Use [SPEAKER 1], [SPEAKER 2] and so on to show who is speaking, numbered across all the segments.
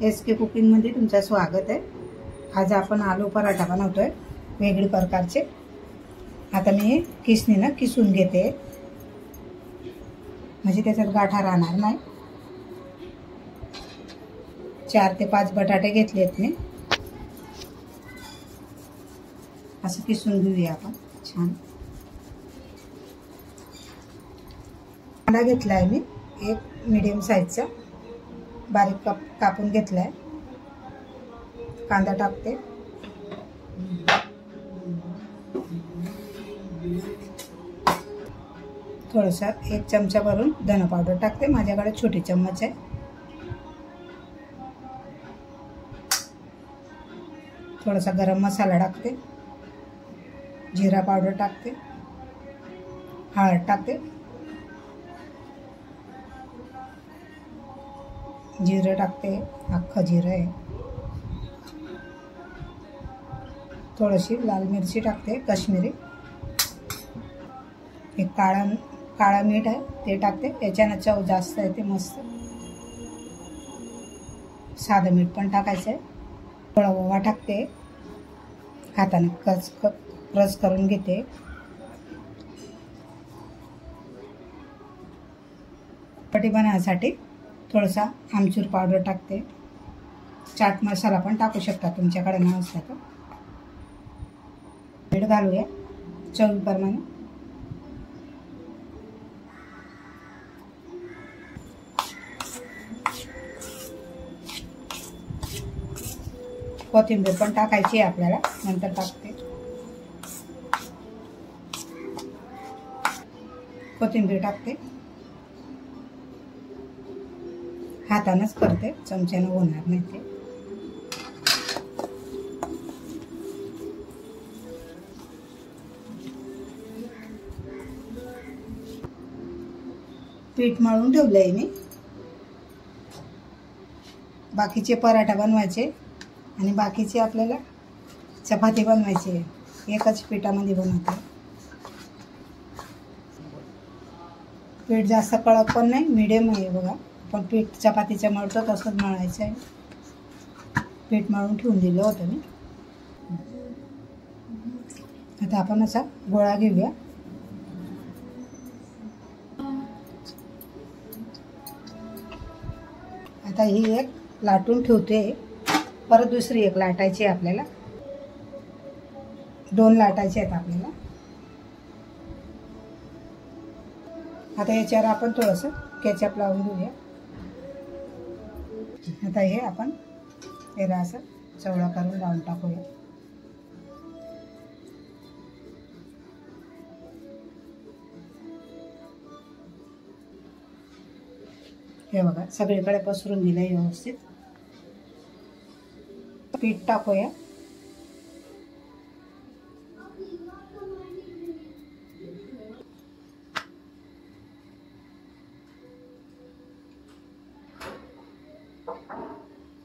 [SPEAKER 1] SK कुकिंगमध्ये तुमचं स्वागत आहे। आज आपण आलू पराठा बनवतोय वेगळी प्रकारचे। आता मी किसणीने किसून घेते म्हणजे त्याच्यात गाठा राहणार नाही। 4 ते 5 बटाटे घेतलेत मी, असं किसून घेऊया आपण छान। कांदा घेतलाय मी एक मीडियम साइजचा, बारीक कापून घेतलाय। कांदा टाकते, थोडासा 1 चमचा भरून धना पावडर टाकते, माझ्याकडे छोटी चम्मच आहे। थोडासा गरम मसाला टाकते, जीरा पावडर टाकते, हळद टाकते, जीरे टाकते, अख्खं जिरं आहे, थोडीशी लाल मिरची टाकते काश्मीरी, एक काळा मीठ आहे ते टाकते, याच्यानं चव जास्त येते मस्त। साधं मीठ पण टाकायचं आहे। थोडा ओवा टाकते, हाताने क्रश करून घेते। पटी बनवण्यासाठी थोडासा आमचूर पावडर टाकते, चाट मसाला पण टाकू शकता तुमच्याकडे नसला तर। मीठ घालूया चवीप्रमाणे। कोथिंबीर पण टाकायची आहे आपल्याला, नंतर टाकते। कोथिंबीर टाकते, हातानेच करते, चमच्याने होणार नाही ते। पीठ मळून ठेवलंय मी। बाकीचे पराठा बनवायचे आणि बाकीचे आपल्याला चपाती बनवायची, एकच पिठामध्ये बनवते। पीठ जास्त कडक पण नाही, मीडियम आहे बघा। पण पीठ चपातीचं मळतो तसंच मळायचं आहे। पीठ मळून ठेवून दिलं होतं मी। आता आपण असा गोळा घेऊया। आता ही एक लाटून ठेवते, परत दुसरी एक लाटायची आहे आपल्याला। 2 लाटायचे आहेत आपल्याला। आता याच्यावर आपण थोडंसं केचप लावून घेऊया। आता हे आपण याला असं चवळा करून लावून टाकूया। हे बघा सगळीकडे पसरून दिलंय व्यवस्थित। पीठ टाकूया।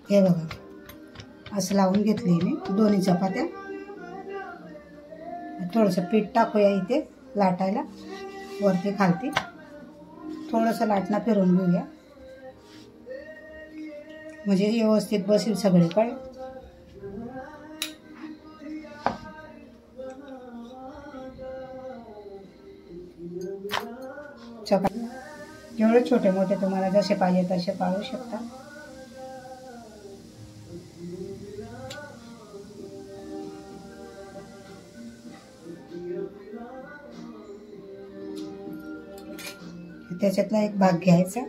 [SPEAKER 1] हे बघा असं लावून घेतली मी दोन्ही चपात्या। थोडंसं पीठ टाकूया इथे लाटायला, वरती खालती थोडंसं लाटणं फिरून घेऊया म्हणजे व्यवस्थित बसेल सगळीकडे। चपाती जेवढे छोटे मोठे तुम्हाला जसे पाहिजे तसे पाळू शकता। त्याच्यातला एक भाग घ्यायचा,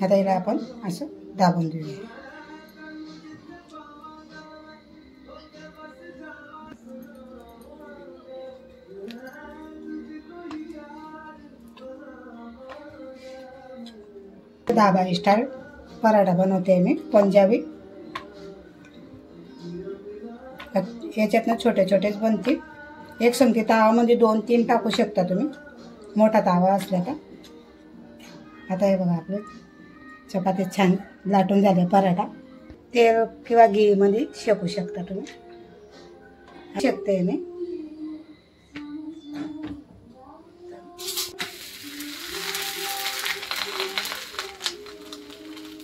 [SPEAKER 1] आता याला आपण असं दाबून देऊया। धाबा स्टाईल पराठा बनवते मी, पंजाबी। याच्यातनं छोटे छोटेच बनतील। एक संगती तावामध्ये 2-3 टाकू शकता तुम्ही, मोठा तावा असला तर। आता हे बघा आपले चपाती छान लाटून झाले पराठा तेल किंवा घी मध्ये शेकू शकता तुम्ही शेकते मी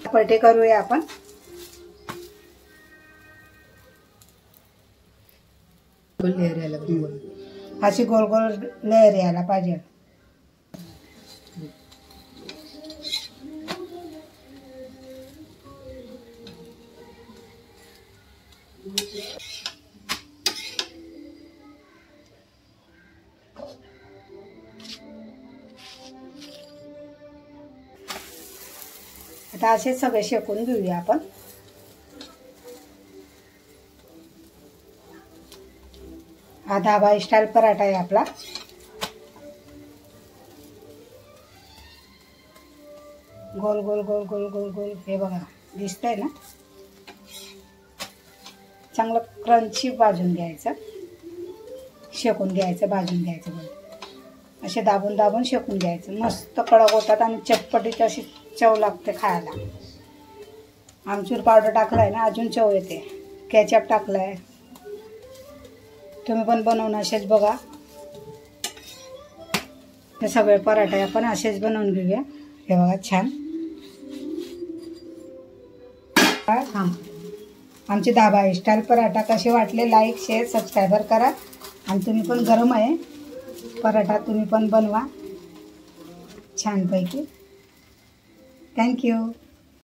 [SPEAKER 1] पलटे करूया आपण
[SPEAKER 2] लेअर यायला
[SPEAKER 1] अशी गोल गोल लेअर यायला पाहिजे आता असे सगळे शेकून घेऊया आपण हा धाबा स्टाईल पराठा आहे आपला गोल गोल गोल गोल गोल गोल हे बघा दिसतंय ना चांगलं क्रंची भाजून घ्यायचं शेकून घ्यायचं भाजून घ्यायचं बघ असे दाबून दाबून शेकून घ्यायचं मस्त कडक होतात आणि चटपटीत अशी चव लागते खायला आमचूर पावडर टाकलाय ना अजून चव येते केचप टाकलाय तुम्ही पण बनवून असेच बघा हे सगळे पराठे आपण असेच बनवून घेऊया हे बघा छान आमचे धाबा स्टाईल पराठा कसे वाटले लाईक शेअर सबस्क्राईबर करा आणि तुम्ही पण गरम आहे पराठा तुम्ही पण बनवा छानपैकी थँक्यू